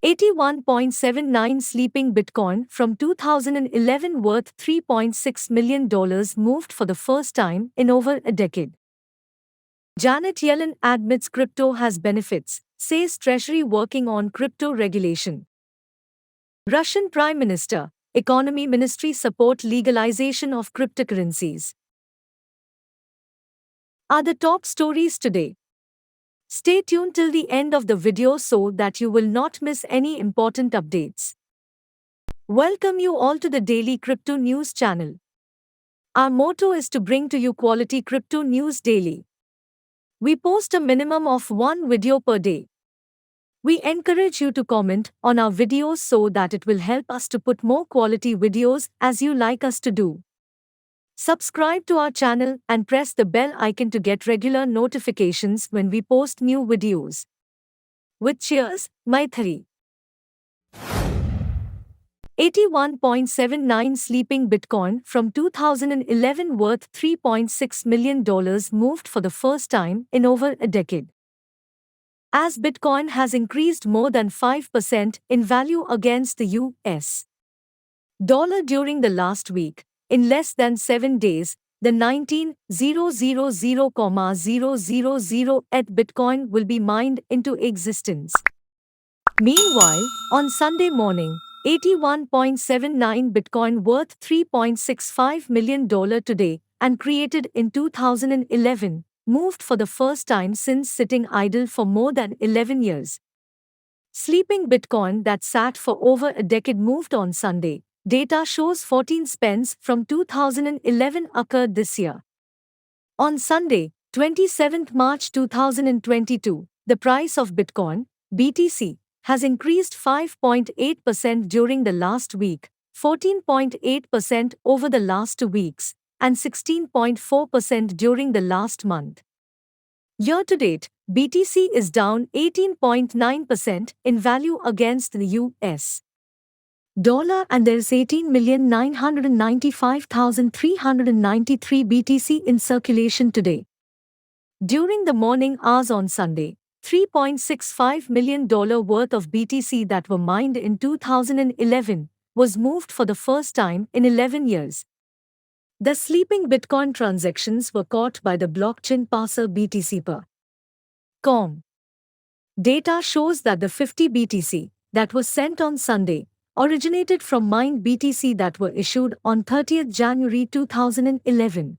81.79 sleeping Bitcoin from 2011 worth $3.6 million moved for the first time in over a decade. Janet Yellen admits crypto has benefits, says Treasury working on crypto regulation. Russian Prime Minister, Economy Ministry support legalization of cryptocurrencies. Are the top stories today. Stay tuned till the end of the video so that you will not miss any important updates. Welcome you all to the Daily Crypto News channel. Our motto is to bring to you quality crypto news daily. We post a minimum of one video per day. We encourage you to comment on our videos so that it will help us to put more quality videos as you like us to do. Subscribe to our channel and press the bell icon to get regular notifications when we post new videos. With cheers, Maithari. 81.79 sleeping Bitcoin from 2011 worth $3.6 million moved for the first time in over a decade. As Bitcoin has increased more than 5% in value against the US dollar during the last week, in less than 7 days, the 19,000,000 ETH Bitcoin will be mined into existence. Meanwhile, on Sunday morning, 81.79 Bitcoin worth $3.65 million today and created in 2011, moved for the first time since sitting idle for more than 11 years. Sleeping Bitcoin that sat for over a decade moved on Sunday. Data shows 14 spends from 2011 occurred this year. On Sunday, 27th March 2022, the price of Bitcoin, BTC, has increased 5.8% during the last week, 14.8% over the last 2 weeks, and 16.4% during the last month. Year to date, BTC is down 18.9% in value against the US dollar and there is 18,995,393 BTC in circulation today. During the morning hours on Sunday, $3.65 million worth of BTC that were mined in 2011 was moved for the first time in 11 years. The sleeping Bitcoin transactions were caught by the blockchain parser BTC.com. Data shows that the 50 BTC that was sent on Sunday originated from mined BTC that were issued on 30th January 2011.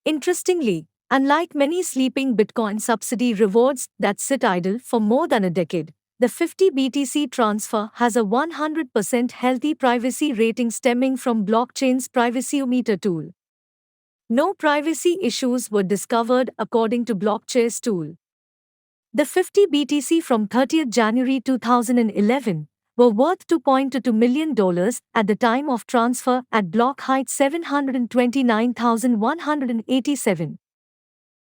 Interestingly, unlike many sleeping Bitcoin subsidy rewards that sit idle for more than a decade, the 50 BTC transfer has a 100% healthy privacy rating stemming from blockchain's Privacyometer tool. No privacy issues were discovered according to blockchain's tool. The 50 BTC from 30th January 2011 were worth $2.22 million at the time of transfer at block height 729,187.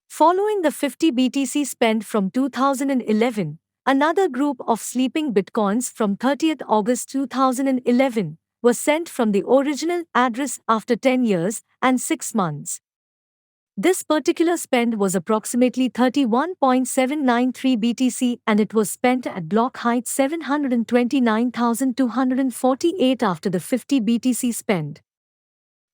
Following the 50 BTC spent from 2011, another group of sleeping Bitcoins from 30th August 2011 was sent from the original address after 10 years and 6 months. This particular spend was approximately 31.793 BTC and it was spent at block height 729,248 after the 50 BTC spend.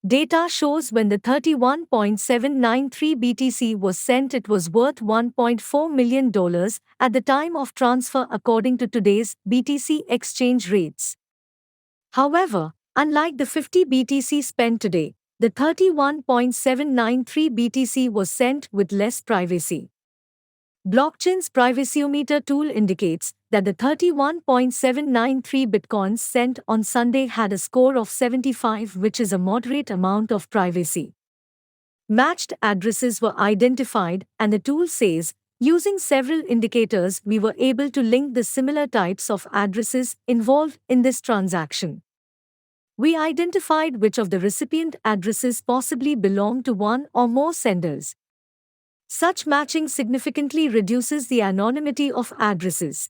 Data shows when the 31.793 BTC was sent it was worth $1.4 million at the time of transfer according to today's BTC exchange rates. However, unlike the 50 BTC spent today, the 31.793 BTC was sent with less privacy. Blockchain's Privacyometer tool indicates that the 31.793 Bitcoins sent on Sunday had a score of 75, which is a moderate amount of privacy. Matched addresses were identified, and the tool says, using several indicators, we were able to link the similar types of addresses involved in this transaction. We identified which of the recipient addresses possibly belong to one or more senders. Such matching significantly reduces the anonymity of addresses.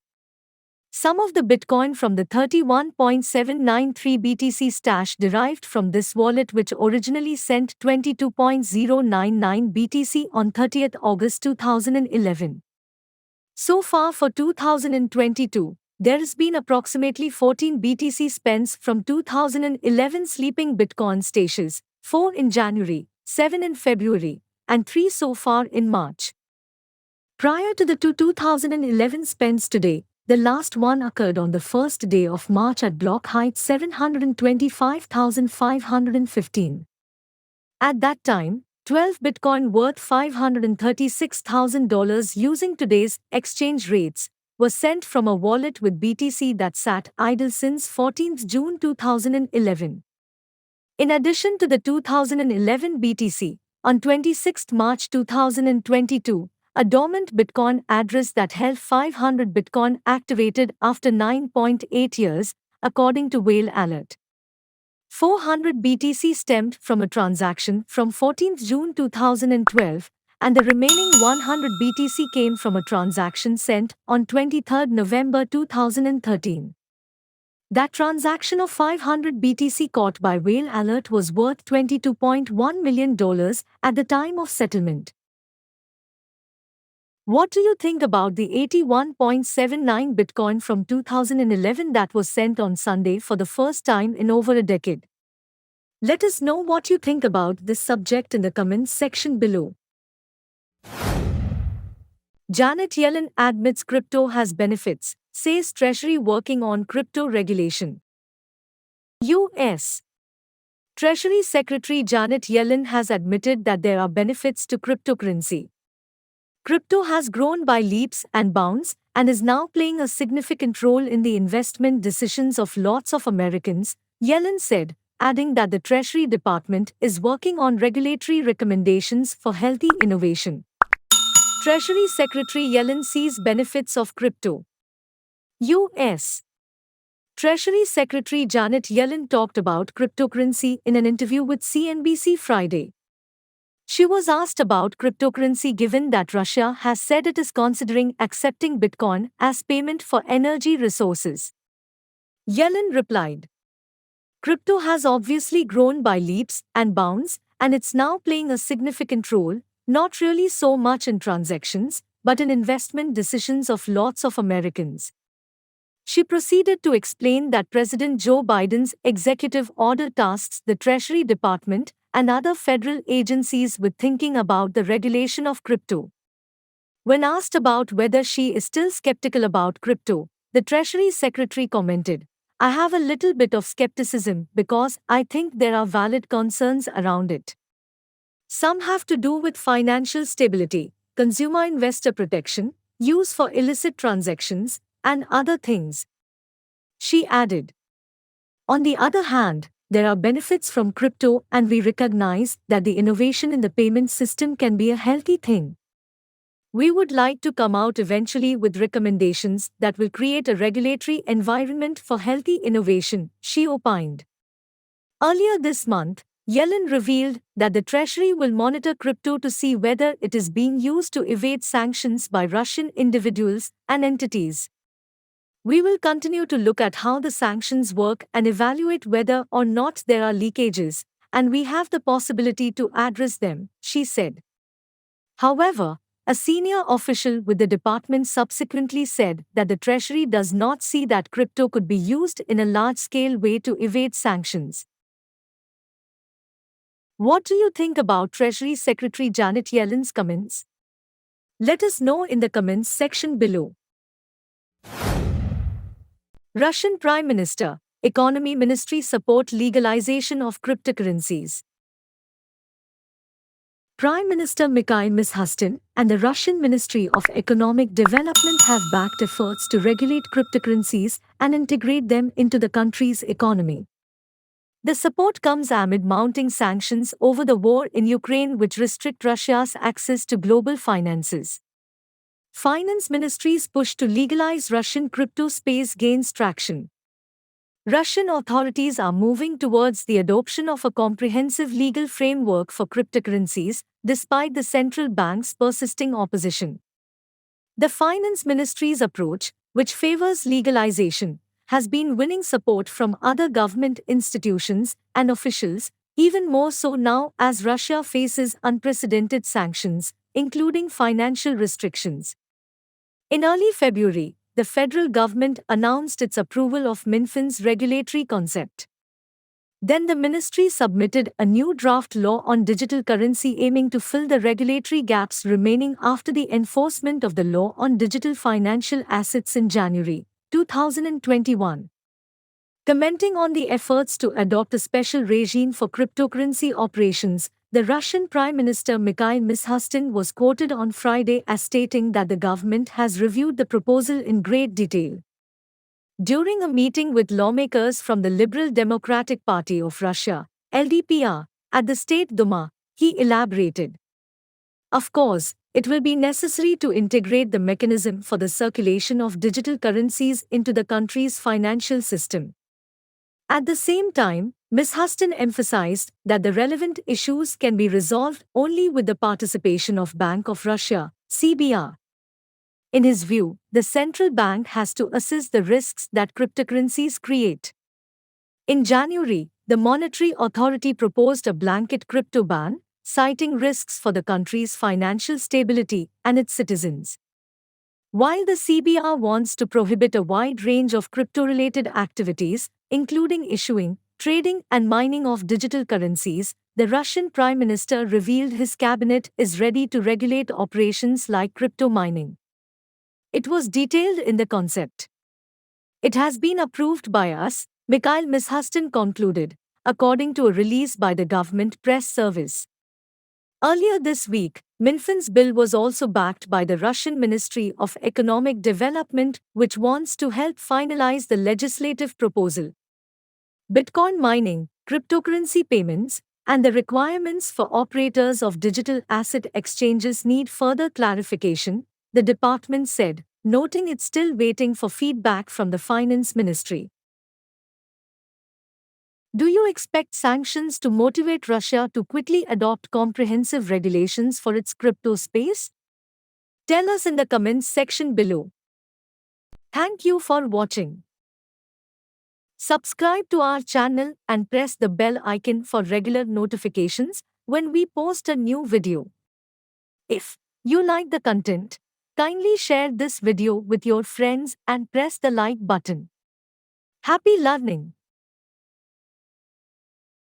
Some of the Bitcoin from the 31.793 BTC stash derived from this wallet, which originally sent 22.099 BTC on 30th August 2011. So far for 2022, there has been approximately 14 BTC spends from 2011 sleeping Bitcoin stashes, 4 in January, 7 in February, and 3 so far in March. Prior to the 2011 spends today, the last one occurred on the first day of March at block height 725,515. At that time, 12 Bitcoin worth $536,000 using today's exchange rates was sent from a wallet with BTC that sat idle since 14th June 2011. In addition to the 2011 BTC, on 26 March 2022, a dormant Bitcoin address that held 500 Bitcoin activated after 9.8 years, according to Whale Alert. 400 BTC stemmed from a transaction from 14th June 2012, and the remaining 100 BTC came from a transaction sent on 23 November 2013. That transaction of 500 BTC caught by Whale Alert was worth $22.1 million at the time of settlement. What do you think about the 81.79 Bitcoin from 2011 that was sent on Sunday for the first time in over a decade? Let us know what you think about this subject in the comments section below. Janet Yellen admits crypto has benefits, says Treasury working on crypto regulation. U.S. Treasury Secretary Janet Yellen has admitted that there are benefits to cryptocurrency. Crypto has grown by leaps and bounds and is now playing a significant role in the investment decisions of lots of Americans, Yellen said, adding that the Treasury Department is working on regulatory recommendations for healthy innovation. Treasury Secretary Yellen sees benefits of crypto. U.S. Treasury Secretary Janet Yellen talked about cryptocurrency in an interview with CNBC Friday. She was asked about cryptocurrency given that Russia has said it is considering accepting Bitcoin as payment for energy resources. Yellen replied, "Crypto has obviously grown by leaps and bounds, and it's now playing a significant role, not really so much in transactions, but in investment decisions of lots of Americans." She proceeded to explain that President Joe Biden's executive order tasks the Treasury Department and other federal agencies with thinking about the regulation of crypto. When asked about whether she is still skeptical about crypto, the Treasury Secretary commented, "I have a little bit of skepticism because I think there are valid concerns around it. Some have to do with financial stability, consumer investor protection, use for illicit transactions, and other things." She added, "On the other hand, there are benefits from crypto and we recognize that the innovation in the payment system can be a healthy thing. We would like to come out eventually with recommendations that will create a regulatory environment for healthy innovation," she opined. Earlier this month, Yellen revealed that the Treasury will monitor crypto to see whether it is being used to evade sanctions by Russian individuals and entities. "We will continue to look at how the sanctions work and evaluate whether or not there are leakages, and we have the possibility to address them," she said. However, a senior official with the department subsequently said that the Treasury does not see that crypto could be used in a large-scale way to evade sanctions. What do you think about Treasury Secretary Janet Yellen's comments? Let us know in the comments section below. Russian Prime Minister, Economy Ministry support legalization of cryptocurrencies. Prime Minister Mikhail Mishustin and the Russian Ministry of Economic Development have backed efforts to regulate cryptocurrencies and integrate them into the country's economy. The support comes amid mounting sanctions over the war in Ukraine, which restrict Russia's access to global finances. Finance Ministry's push to legalize Russian crypto space gains traction. Russian authorities are moving towards the adoption of a comprehensive legal framework for cryptocurrencies, despite the central bank's persisting opposition. The Finance Ministry's approach, which favors legalization, has been winning support from other government institutions and officials, even more so now as Russia faces unprecedented sanctions, including financial restrictions. In early February, the federal government announced its approval of MinFin's regulatory concept. Then the ministry submitted a new draft law on digital currency aiming to fill the regulatory gaps remaining after the enforcement of the law on digital financial assets in January 2021. Commenting on the efforts to adopt a special regime for cryptocurrency operations, the Russian Prime Minister Mikhail Mishustin was quoted on Friday as stating that the government has reviewed the proposal in great detail. During a meeting with lawmakers from the Liberal Democratic Party of Russia, LDPR, at the State Duma, he elaborated. Of course, it will be necessary to integrate the mechanism for the circulation of digital currencies into the country's financial system. At the same time, Ms. Huston emphasized that the relevant issues can be resolved only with the participation of Bank of Russia, CBR. In his view, the central bank has to assess the risks that cryptocurrencies create. In January, the Monetary Authority proposed a blanket crypto ban, citing risks for the country's financial stability and its citizens. While the CBR wants to prohibit a wide range of crypto-related activities, including issuing, trading, and mining of digital currencies, the Russian Prime Minister revealed his cabinet is ready to regulate operations like crypto mining. It was detailed in the concept. It has been approved by us, Mikhail Mishustin concluded, according to a release by the government press service. Earlier this week, MinFin's bill was also backed by the Russian Ministry of Economic Development, which wants to help finalize the legislative proposal. Bitcoin mining, cryptocurrency payments, and the requirements for operators of digital asset exchanges need further clarification, the department said, noting it's still waiting for feedback from the Finance Ministry. Do you expect sanctions to motivate Russia to quickly adopt comprehensive regulations for its crypto space? Tell us in the comments section below. Thank you for watching. Subscribe to our channel and press the bell icon for regular notifications when we post a new video. If you like the content, kindly share this video with your friends and press the like button. Happy learning!